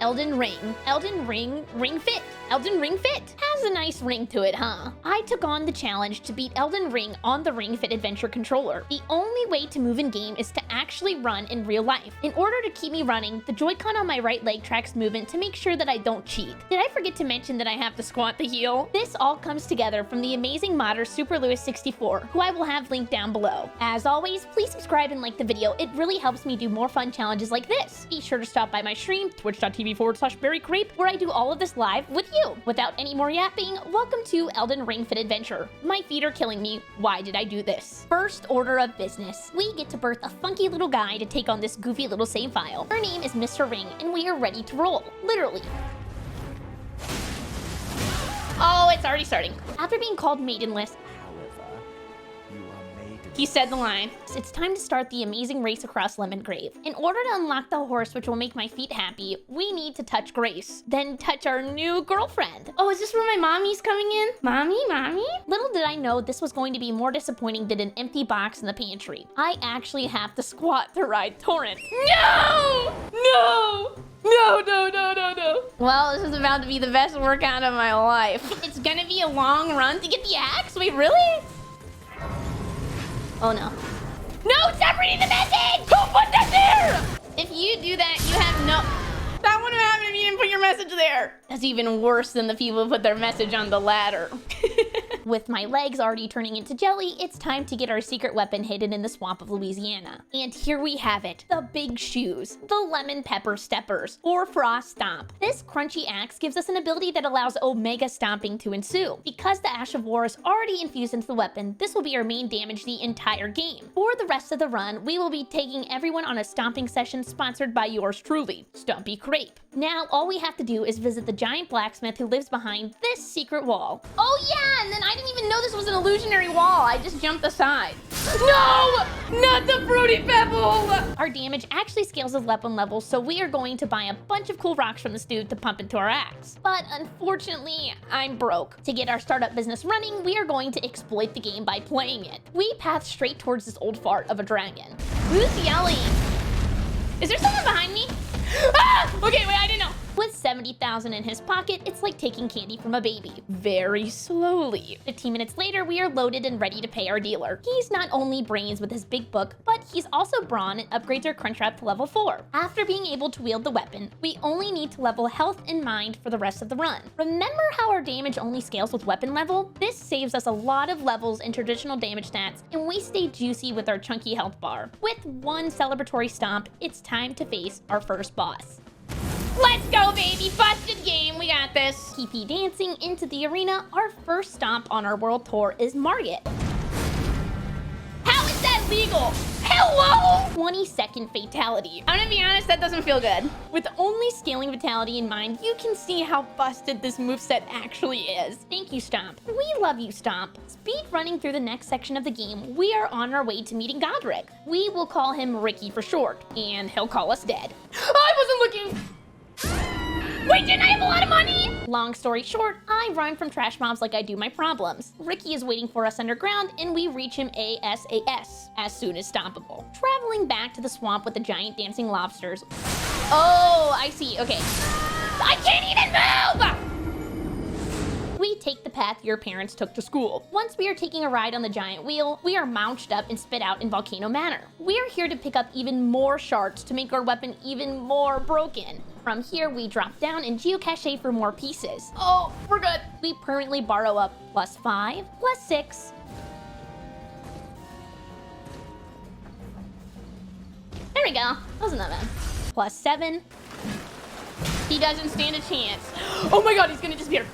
Elden Ring. Elden Ring Ring Fit. Elden Ring Fit has a nice ring to it, huh? I took on the challenge to beat Elden Ring on the Ring Fit Adventure controller. The only way to move in game is to actually run in real life. In order to keep me running, the Joy-Con on my right leg tracks movement to make sure that I don't cheat. Did I forget to mention that I have to squat the heel? This all comes together from the amazing modder SuperLewis64, who I will have linked down below. As always, please subscribe and like the video. It really helps me do more fun challenges like this. Be sure to stop by my stream, twitch.tv/berrycreep, where I do all of this live with you. Without any more yapping, welcome to Elden Ring Fit Adventure. My feet are killing me. Why did I do this? First order of business. We get to birth a funky little guy to take on this goofy little save file. Her name is Mr. Ring, and we are ready to roll. Literally. Oh, it's already starting. After being called maidenless, he said the line. It's time to start the amazing race across Lemongrave. In order to unlock the horse which will make my feet happy, we need to touch Grace. Then touch our new girlfriend. Oh, is this where my mommy's coming in? Mommy? Little did I know this was going to be more disappointing than an empty box in the pantry. I actually have to squat to ride Torrent. No! Well, this is about to be the best workout of my life. It's gonna be a long run to get the axe? Wait, really? Oh no. No, stop reading the message! Who put that there? If you do that, you have no... That wouldn't happen if you didn't put your message there. That's even worse than the people who put their message on the ladder. With my legs already turning into jelly, it's time to get our secret weapon hidden in the swamp of Louisiana. And here we have it, the big shoes, the lemon pepper steppers, or frost stomp. This crunchy axe gives us an ability that allows omega stomping to ensue. Because the Ash of War is already infused into the weapon, this will be our main damage the entire game. For the rest of the run, we will be taking everyone on a stomping session sponsored by yours truly, Stumpy Crepe. Now, all we have to do is visit the giant blacksmith who lives behind this secret wall. Oh yeah, and then I didn't even know this was an illusionary wall. I just jumped aside. No! Not the Fruity Pebble! Our damage actually scales with weapon levels, so we are going to buy a bunch of cool rocks from this dude to pump into our axe. But unfortunately, I'm broke. To get our startup business running, we are going to exploit the game by playing it. We path straight towards this old fart of a dragon. Who's yelling? Is there someone behind me? Ah! Okay, wait, I didn't know. With 70,000 in his pocket, it's like taking candy from a baby. Very slowly. 15 minutes later, we are loaded and ready to pay our dealer. He's not only brains with his big book, but he's also brawn and upgrades our Crunchwrap to level 4. After being able to wield the weapon, we only need to level health and mind for the rest of the run. Remember how our damage only scales with weapon level? This saves us a lot of levels in traditional damage stats, and we stay juicy with our chunky health bar. With one celebratory stomp, it's time to face our first boss. Let's go, baby! Busted game, we got this. Keep dancing into the arena. Our first stomp on our world tour is Margit. How is that legal? Hello? 20-second fatality. I'm gonna be honest, that doesn't feel good. With only scaling vitality in mind, you can see how busted this moveset actually is. Thank you, Stomp. We love you, Stomp. Speed running through the next section of the game, we are on our way to meeting Godric. We will call him Ricky for short, and he'll call us dead. I wasn't looking! Wait, didn't I have a lot of money? Long story short, I run from trash mobs like I do my problems. Ricky is waiting for us underground, and we reach him ASAS, as soon as stompable. Traveling back to the swamp with the giant dancing lobsters. Oh, I see, okay. I can't even move! We take the path your parents took to school. Once we are taking a ride on the giant wheel, we are mounched up and spit out in Volcano Manor. We are here to pick up even more shards to make our weapon even more broken. From here, we drop down and geocache for more pieces. Oh, we're good. We permanently borrow up +5, +6. There we go. That wasn't that bad. +7. He doesn't stand a chance. Oh my god, he's gonna disappear.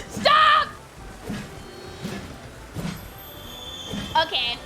Stop! Okay.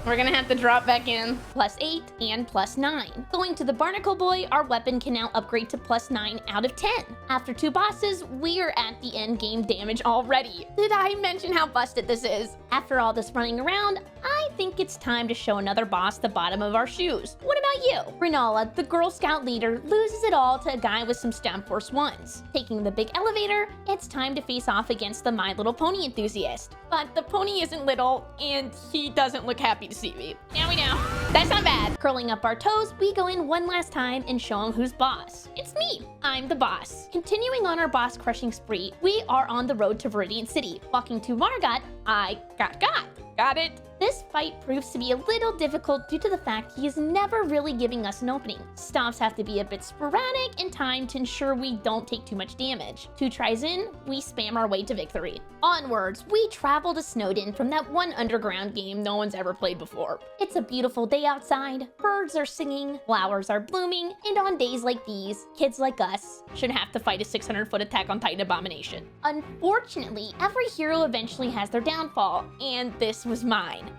We're gonna have to drop back in. +8 and +9. Going to the Barnacle Boy, our weapon can now upgrade to +9 out of 10. After 2 bosses, we are at the end game damage already. Did I mention how busted this is? After all this running around, I think it's time to show another boss the bottom of our shoes. What about you? Renala, the Girl Scout leader, loses it all to a guy with some Stamp Force 1s. Taking the big elevator, it's time to face off against the My Little Pony enthusiast. But the pony isn't little, and he doesn't look happy to see me. Now we know. That's not bad. Curling up our toes, we go in one last time and show him who's boss. It's me. I'm the boss. Continuing on our boss crushing spree, we are on the road to Viridian City. Walking to Margot, I got it. This fight proves to be a little difficult due to the fact he is never really giving us an opening. Stomps have to be a bit sporadic in time to ensure we don't take too much damage. 2 tries in, we spam our way to victory. Onwards, we travel to Snowdin from that one underground game no one's ever played before. It's a beautiful day outside, birds are singing, flowers are blooming, and on days like these, kids like us should have to fight a 600-foot Attack on Titan abomination. Unfortunately, every hero eventually has their downfall, and this was mine.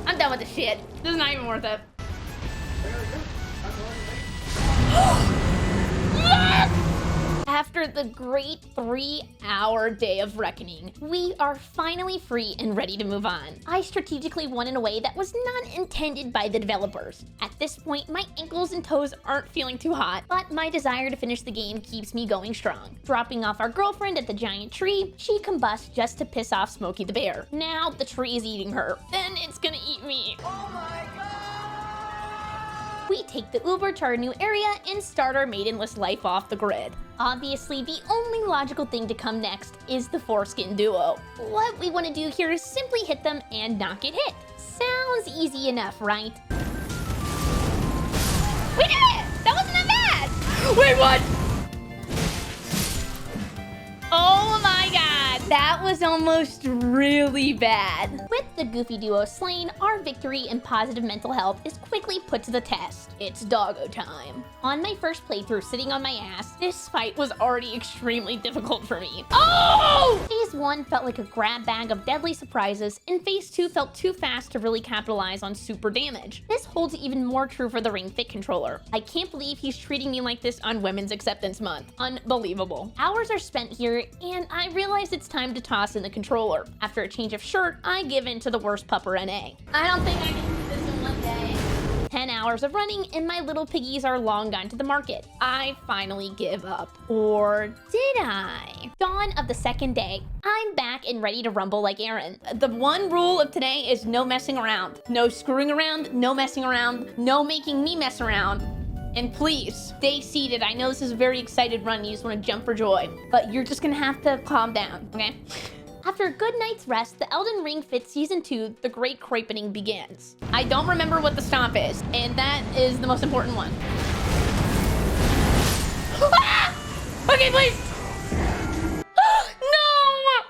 I'm done with this shit. This is not even worth it. Yes! After the great 3-hour day of reckoning, we are finally free and ready to move on. I strategically won in a way that was not intended by the developers. At this point, my ankles and toes aren't feeling too hot, but my desire to finish the game keeps me going strong. Dropping off our girlfriend at the giant tree, she combusts just to piss off Smokey the Bear. Now the tree is eating her, then it's gonna eat me. Oh my god! We take the Uber to our new area and start our maidenless life off the grid. Obviously, the only logical thing to come next is the foreskin duo. What we want to do here is simply hit them and not get hit. Sounds easy enough, right? We did it! That wasn't that bad! Wait, what? Oh my god, that was almost really bad. With the Goofy duo slain, our victory and positive mental health is quickly put to the test. It's doggo time. On my first playthrough sitting on my ass, this fight was already extremely difficult for me. Oh! Phase 1 felt like a grab bag of deadly surprises, and Phase 2 felt too fast to really capitalize on super damage. This holds even more true for the Ring Fit controller. I can't believe he's treating me like this on Women's Acceptance Month. Unbelievable. Hours are spent here, and I realize it's time to toss in the controller. After a change of shirt, I give in to the worst pupper NA. I don't think I can do this in one day. 10 hours of running and my little piggies are long gone to the market. I finally give up. Or did I? Dawn of the second day. I'm back and ready to rumble like Aaron. The one rule of today is no messing around. No screwing around, no messing around, no making me mess around. And please, stay seated. I know this is a very excited run. You just want to jump for joy. But you're just gonna have to calm down, okay? After a good night's rest, the Elden Ring Fit Season 2, The Great Crepening begins. I don't remember what the stomp is, and that is the most important one. Ah! Okay, please! No!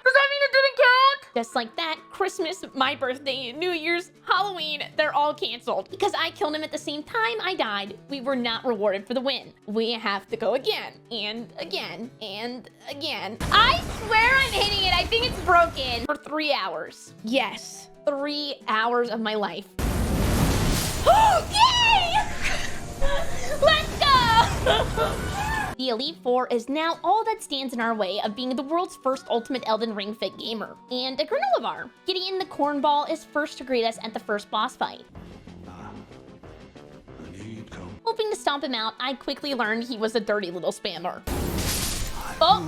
Does that mean it didn't count? Just like that, Christmas, my birthday, New Year's, Halloween, they're all canceled. Because I killed him at the same time I died, we were not rewarded for the win. We have to go again, and again, and again. I swear I'm hitting it. I think it's broken. For 3 hours. Yes, 3 hours of my life. Yay! Let's go! The Elite Four is now all that stands in our way of being the world's first ultimate Elden Ring Fit gamer, and a granola bar. Gideon the Cornball is first to greet us at the first boss fight. Hoping to stomp him out, I quickly learned he was a dirty little spammer. Oh!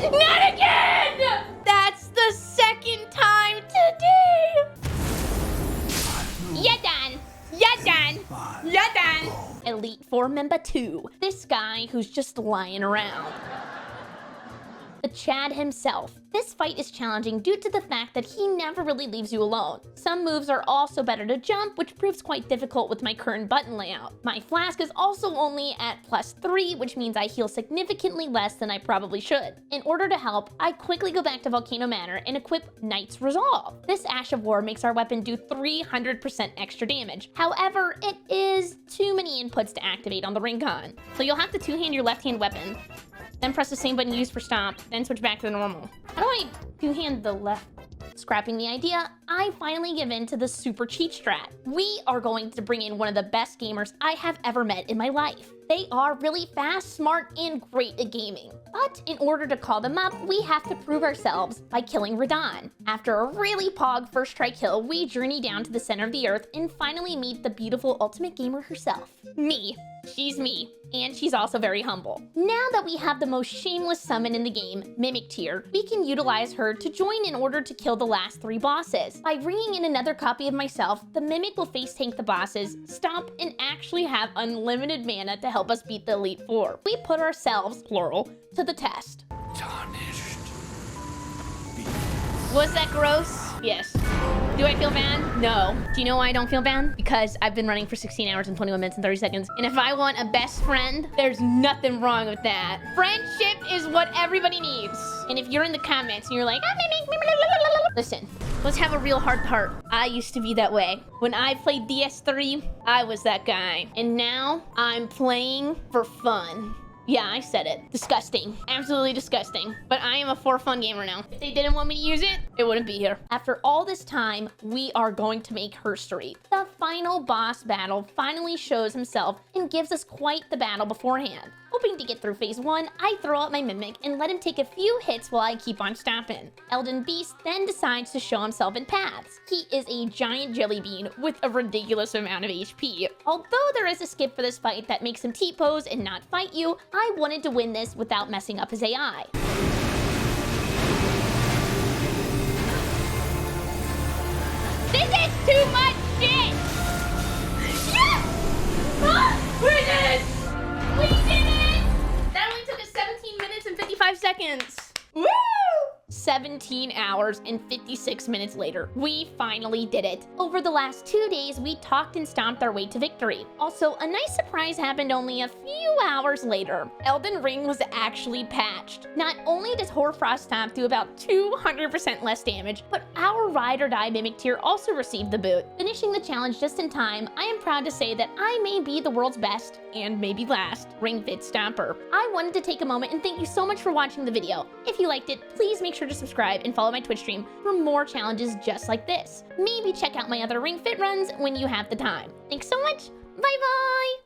Not again! That's the second time today! You're done! You're done! You're done! Elite Four member 2. This guy who's just lying around. The Chad himself. This fight is challenging due to the fact that he never really leaves you alone. Some moves are also better to jump, which proves quite difficult with my current button layout. My flask is also only at +3, which means I heal significantly less than I probably should. In order to help, I quickly go back to Volcano Manor and equip Knight's Resolve. This Ash of War makes our weapon do 300% extra damage. However, it is too many inputs to activate on the ring con. So you'll have to two-hand your left-hand weapon, then press the same button you used for stomp, then switch back to the normal. How do I two-hand the left? Scrapping the idea, I finally give in to the super cheat strat. We are going to bring in one of the best gamers I have ever met in my life. They are really fast, smart, and great at gaming. But in order to call them up, we have to prove ourselves by killing Radon. After a really pog first try kill, we journey down to the center of the earth and finally meet the beautiful ultimate gamer herself. Me. She's me, and she's also very humble. Now that we have the most shameless summon in the game, Mimic Tier, we can utilize her to join in order to kill the last 3 bosses. By bringing in another copy of myself, the Mimic will face tank the bosses, stomp, and actually have unlimited mana to help us beat the Elite Four. We put ourselves, plural, to the test. Tarnished. Was that gross? Yes. Do I feel bad? No. Do you know why I don't feel bad? Because I've been running for 16 hours and 21 minutes and 30 seconds. And if I want a best friend, there's nothing wrong with that. Friendship is what everybody needs. And if you're in the comments and you're like, listen, let's have a real heart. I used to be that way. When I played DS3, I was that guy. And now I'm playing for fun. Yeah, I said it. Disgusting. Absolutely disgusting. But I am a for fun gamer now. If they didn't want me to use it, it wouldn't be here. After all this time, we are going to make history. The final boss battle finally shows himself and gives us quite the battle beforehand. Hoping to get through phase 1, I throw out my Mimic and let him take a few hits while I keep on stomping. Elden Beast then decides to show himself in paths. He is a giant jelly bean with a ridiculous amount of HP. Although there is a skip for this fight that makes him T-pose and not fight you, I wanted to win this without messing up his AI. This is too much shit! Yes! Ah, we did it! We did it! That only took us 17 minutes and 55 seconds. Woo! 17 hours and 56 minutes later, we finally did it. Over the last 2 days, we talked and stomped our way to victory. Also, a nice surprise happened only a few hours later. Elden Ring was actually patched. Not only does Hoarfrost Stomp do about 200% less damage, but our Ride or Die Mimic Tier also received the boot. Finishing the challenge just in time, I am proud to say that I may be the world's best, and maybe last, Ring Fit Stomper. I wanted to take a moment and thank you so much for watching the video. If you liked it, please make sure to subscribe and follow my Twitch stream for more challenges just like this. Maybe check out my other Ring Fit runs when you have the time. Thanks so much. Bye bye.